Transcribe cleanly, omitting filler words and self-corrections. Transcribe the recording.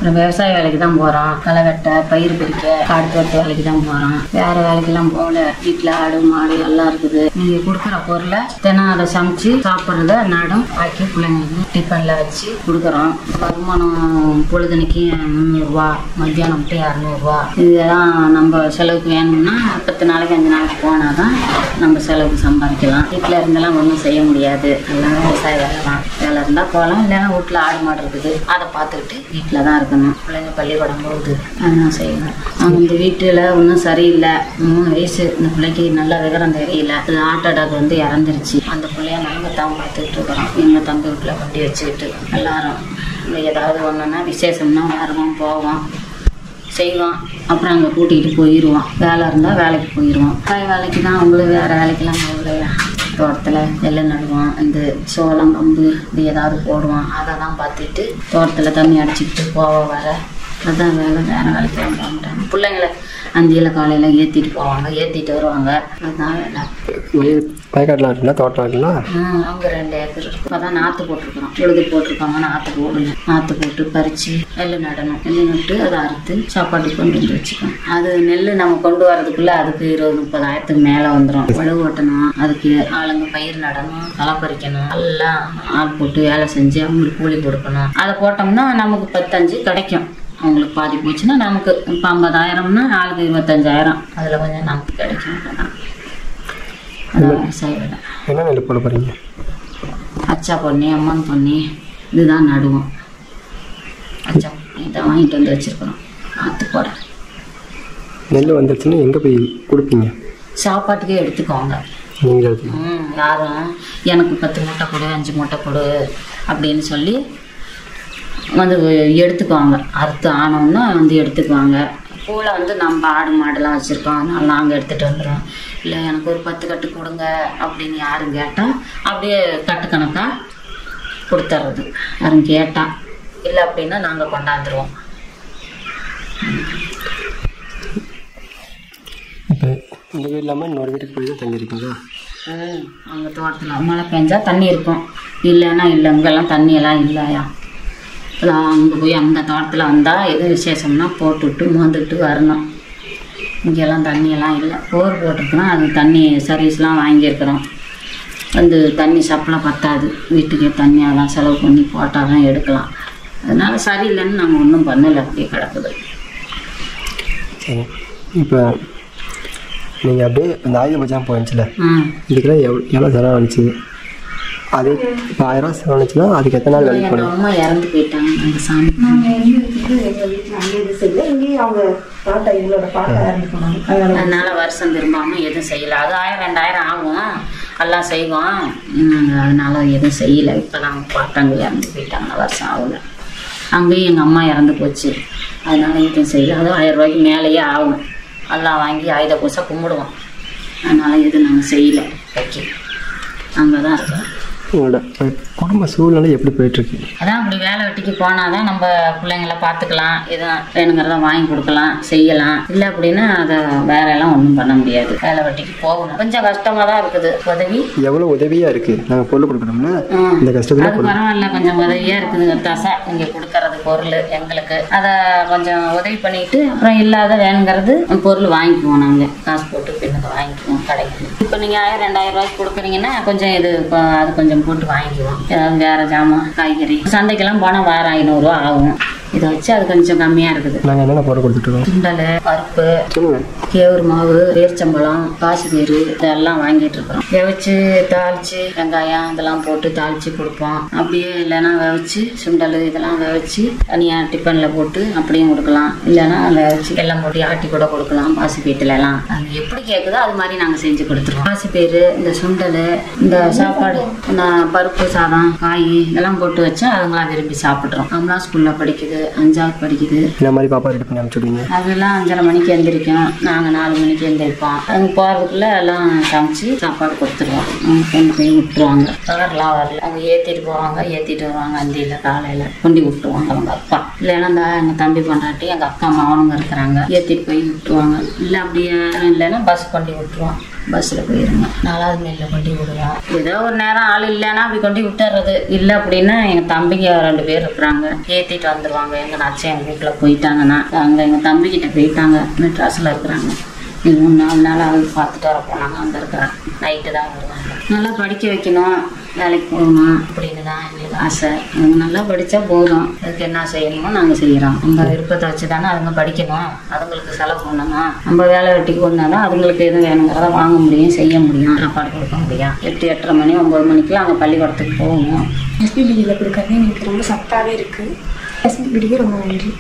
அப்புறம் விவசாய வேலைக்கு தான் போகிறோம். களை வெட்ட, பயிர் பிரிக்க, காடு தோட்ட வேலைக்கு தான் போகிறோம். வேறு வேலைக்கெல்லாம் போகல. வீட்டில் ஆடு மாடு எல்லாம் இருக்குது. நீங்கள் கொடுக்குற பொருளை தினம் அதை சமைச்சு சாப்பிட்றத நடம் ஆக்கி பிள்ளைங்களுக்கு டிஃபனில் வச்சு கொடுக்குறோம். வருமானம் பொழுதுனைக்கு 300 ரூபா, மத்தியானம் மட்டும் 200 ரூபா. இதெல்லாம் நம்ம செலவுக்கு வேணும்னா 10 நாளைக்கு 5 நாளைக்கு போனால் தான் நம்ம செலவுக்கு சம்பாதிக்கலாம். வீட்டில் இருந்தெல்லாம் ஒன்றும் செய்ய முடியாது. எல்லாம் விவசாய வேலை தான். வேலை இருந்தால் போகலாம், இல்லைன்னா வீட்டில் ஆடு மாடு இருக்குது, அதை பார்த்துக்கிட்டு வீட்டில் தான் இருக்கணும். பிள்ளைங்க பள்ளிக்கூடம் போகுது, அதெல்லாம் செய்யணும். அவங்க இந்த வீட்டில் ஒன்றும் சரியில்லை. 3 வயசு இந்த பிள்ளைக்கு நல்லா விவரம் தெரியல. அது ஹார்ட் அட்டாக் வந்து இறந்துருச்சு. அந்த பிள்ளைய நாங்கள் தான் பார்த்துக்கிட்டு இருக்கிறோம். எங்கள் தம்பி வீட்டில் வண்டி வச்சுக்கிட்டு எல்லாரும் இல்லை ஏதாவது ஒன்றுன்னா விசேஷம்னா வருவோம், போவோம், செய்வோம். அப்புறம் அங்கே கூட்டிகிட்டு போயிடுவோம். வேலை இருந்தால் வேலைக்கு போயிடுவோம். வேலைக்கு தான் அவங்களும் வேறு வேலைக்கெல்லாம் போகல. தோட்டத்தில் நெல் நடுவோம், இந்த சோளம் கம்பு இது ஏதாவது போடுவோம். அதை தான் பார்த்துட்டு தோட்டத்தில் தண்ணி அடிச்சுக்கிட்டு போவோம் வர. அதுதான் வேலை. வேறு வேலைக்கு போக மாட்டாங்க. பிள்ளைங்களை அந்தியில் காலையில் ஏற்றிட்டு போவாங்க, ஏற்றிட்டு வருவாங்க. அதுதான் வேலை. வயக்காடுலாம் இருக்குங்களா, தோட்டம் இருக்குங்களா? அவங்க 2 ஏக்கர். இப்போ தான் நாற்று போட்டிருக்கிறோம். உழுது போட்டிருக்காங்க. நாற்று போடணும். நாற்று போட்டு பறித்து நெல் நடணும். நெல் நட்டு அதை அறுத்து சாப்பாட்டுக்கு கொண்டு வந்து வச்சுக்கணும். அது நெல் நம்ம கொண்டு வரதுக்குள்ளே அதுக்கு 20-30 மேலே வந்துடும். உழவு ஓட்டணும், அதுக்கு ஆளுங்க பயிர் நடணும், களை பறிக்கணும், எல்லாம் ஆள் போட்டு வேலை செஞ்சு அவங்களுக்கு கூலி கொடுக்கணும். அதை போட்டோம்னா நமக்கு 15 கிடைக்கும். அவங்களுக்கு பாதி போச்சுன்னா நமக்கு இப்போ 50,000னா ஆளுக்கு 25,000. அதில் கொஞ்சம் நமக்கு கிடைக்கும். விவசாய வேலை. என்ன நெல் போட போகிறீங்க? அச்சா பொன்னி, அம்மன் பொன்னி இதுதான் நடுவோம். அச்சா இதை வாங்கிட்டு வந்து வச்சுருக்கிறோம். நாற்று போட நெல் வந்துருச்சுன்னா எங்கே போய் கொடுப்பீங்க? சாப்பாட்டுக்கே எடுத்துக்குவாங்க. நீங்கள் யாரும் எனக்கு 10 மூட்டை கொடு, 5 மூட்டை கொடு அப்படின்னு சொல்லி வந்து எடுத்துக்குவாங்க. அறுத்து ஆனோன்னா வந்து எடுத்துக்குவாங்க. பூவில் வந்து நம்ம ஆடு மாடுலாம் வச்சுருக்கோம், அதனால நாங்கள் எடுத்துகிட்டு வந்துடுவோம். இல்லை எனக்கு ஒரு 10 கட்டு கொடுங்க அப்படின்னு யாரும் கேட்டால் அப்படியே கட்டு கணக்காக கொடுத்துட்றது. யாரும் கேட்டால் இல்லை அப்படின்னா நாங்கள் கொண்டாந்துருவோம். இப்போ இந்த வீடு இல்லாமல் இன்னொரு வீட்டுக்கு போய் தான் தங்கியிருக்கீங்களா? அங்கே தோட்டத்தில் மழை பெஞ்சா தண்ணி இருக்கும், இல்லைன்னா இல்லை. இங்கெல்லாம் தண்ணியெல்லாம் இல்லையா. அங்கே போய் அந்த தோட்டத்தில் வந்தால் எது விசேஷம்னா போட்டுவிட்டு மோந்துக்கிட்டு வரணும். இங்கெல்லாம் தண்ணியெல்லாம் இல்லை. போர் போட்டிருக்குன்னா அது தண்ணி சர்வீஸ்லாம் வாங்கியிருக்கிறோம். வந்து தண்ணி சப்ளை பத்தாது. வீட்டுக்கே தண்ணியெல்லாம் செலவு பண்ணி போட்டால் தான் எடுக்கலாம். அதனால சரியில்லைன்னு நம்ம ஒன்றும் பண்ணலை, அப்படியே கிடக்குது. சரி, இப்போ நீங்கள் அப்படியே இந்த ஆயுத பட்சம் போயிடுச்சுல, இதுக்கெல்லாம் எவ்வளோ செலவு வந்துச்சு? அது இப்போ 1000 ரூபா செலவுச்சுன்னா அதுக்கு எத்தனை நாள் வேலைக்கு போகணும்? அம்மா இறந்து போயிட்டாங்க. அந்த சாமி அதனால வருஷம் திரும்பாமல் எதுவும் செய்யலை. அது 1000-2000 ஆகும், எல்லாம் செய்வோம். அதனால எதுவும் செய்யலை. இப்போ நாங்கள் பார்த்தாங்க இறந்து போயிட்டாங்க. வருஷம் ஆகலை. அங்கேயும் எங்கள் அம்மா இறந்து போச்சு. அதனால எதுவும் செய்யலை. அதுவும் 1000 ரூபாய்க்கு மேலேயே ஆகும். எல்லாம் வாங்கி ஆயுத பூசை கும்பிடுவோம். அதனால எதுவும் நாங்கள் செய்யலை. வைக்க அங்கே தான் இருக்கோம். உங்களோட குடும்ப சூழ்நிலை எப்படி போயிட்டுருக்கு? அதான் அப்படி வேலை வெட்டிக்கு போனால் தான் நம்ம பிள்ளைங்களை பார்த்துக்கலாம், எதுவும் வேணுங்கிறத வாங்கி கொடுக்கலாம், செய்யலாம். இல்லை அப்படின்னா அதை வேற எல்லாம் ஒன்றும் பண்ண முடியாது. வேலை வெட்டிக்கு போகணும். கொஞ்சம் கஷ்டமாக தான் இருக்குது. உதவி எவ்வளோ உதவியாக இருக்குது. நாங்கள் பொருள் கொடுக்கணும்னா இந்த கஷ்டத்தில் அது பரவாயில்ல, கொஞ்சம் உதவியாக இருக்குதுங்க. தசை இங்கே கொடுக்கறது பொருள் எங்களுக்கு, அதை கொஞ்சம் உதவி பண்ணிட்டு அப்புறம் இல்லாத வேணுங்கிறது பொருள் வாங்கிக்குவோம். நாங்கள் காசு போட்டு பின்னுக்கு வாங்கிக்குவோம் கடைக்கு. இப்போ நீங்கள் 1000-2000 ரூபாய்க்கு கொடுக்குறீங்கன்னா கொஞ்சம் இது அது கொஞ்சம் போட்டு வாங்கிக்குவோம். ஏதாவது வேற ஜாமான் காய்கறி சந்தைக்கெல்லாம் போனால் வாரம் 500 ரூபா ஆகும். இதை வச்சு அது கொஞ்சம் கம்மியாக இருக்குது. நாங்கள் என்னென்ன பொருள் கொடுத்துட்ருக்கோம்? சுண்டல், பருப்பு, கேவுரு மாவு, பேரிச்சம்பழம், காசுபேரு இதெல்லாம் வாங்கிட்டு இருக்கிறோம். வெவச்சு தாளிச்சு வெங்காயம் இதெல்லாம் போட்டு தாளிச்சு கொடுப்போம். அப்படியே இல்லைன்னா வெவச்சு சுண்டல் இதெல்லாம் வெவச்சு தனியாக டிஃபனில் போட்டு அப்படியும் கொடுக்கலாம். இல்லைன்னா வெவச்சு எல்லாம் போட்டு ஆட்டி கூட கொடுக்கலாம். பாசிப்பேட்டுலலாம் அது எப்படி கேட்குதோ அது மாதிரி நாங்கள் செஞ்சு கொடுத்துருவோம். பாசிப்பேரு, இந்த சுண்டல், இந்த சாப்பாடு, இந்த பருப்பு சாதம், காய் இதெல்லாம் போட்டு வச்சா அதுங்களாம் விரும்பி சாப்பிட்றோம். நம்மளாம் ஸ்கூலில் படிக்குது, 5ஆவது படிக்குது. இந்த மாதிரி பாப்பா ரெடி பண்ணி அனுப்பிச்சுடுவீங்க? அதெல்லாம் 5:30 மணிக்கு எழுந்திரிக்கும். நாங்கள் 4 மணிக்கு எழுந்திரிப்போம். அவங்க போகிறதுக்குள்ளே எல்லாம் சமைச்சு சாப்பாடு கொடுத்துருவோம். அவங்க கொண்டு போய் விட்டுருவாங்க. கவர்லாம் வரல, அவங்க ஏற்றிட்டு போவாங்க, ஏற்றிட்டு வருவாங்க. அந்தியில் காலையில் கொண்டு விட்டுருவாங்க அவங்க அப்பா. இல்லைன்னா இந்த எங்கள் தம்பி கொண்டாட்டி எங்கள் அக்கா மாவனுங்க இருக்கிறாங்க, ஏற்றிட்டு போய் விட்டுருவாங்க. இல்லை அப்படியே இல்லைன்னா பஸ் கொண்டு விட்டுருவோம். பஸ்ஸில் போயிருங்க. 4வது மைலில் கொண்டு விடுவோம். ஏதோ ஒரு நேரம் ஆள் இல்லைன்னா அப்படி கொண்டு விட்டுறது. இல்லை அப்படின்னா எங்கள் தம்பிங்க 2 பேர் இருக்கிறாங்க, ஏற்றிட்டு வந்துடுவாங்க. எங்கள் நச்சை எங்கள் வீட்டில் போயிட்டாங்கன்னா அங்கே எங்கள் தம்பிக்கிட்ட போயிட்டாங்க, மெட்ராஸில் இருக்கிறாங்க. 3-4 நாள் அவங்க பார்த்துட்டு வர போனாங்க. அங்கே இருக்கிறாங்க, நைட்டு தான் வருவாங்க. நல்லா படிக்க வைக்கணும், வேலைக்கு போகணும் அப்படின்னு தான் எங்களுக்கு ஆசை. அவங்க நல்லா படித்தா போதும், அதுக்கு என்ன செய்யணுமோ நாங்கள் செய்கிறோம். நம்ம விருப்பத்தை வச்சு தானே அதுங்க படிக்கணும், அதுங்களுக்கு செலவு பண்ணணும். நம்ம வேலை வெட்டிக்கு கொண்டா தான் அதுங்களுக்கு எதுவும் வேணுங்கிறத வாங்க முடியும், செய்ய முடியும், சாப்பாடு கொடுக்க முடியும். 8-8:30 மணி 9 மணிக்கெலாம் அங்கே பள்ளிக்கூடத்துக்கு போகணும். எஸ்பிபிடியில் கொடுக்கறது எங்களுக்கு ரொம்ப சத்தாகவே இருக்குது. எஸ்பிபிடிக்கு ரொம்ப நன்றி.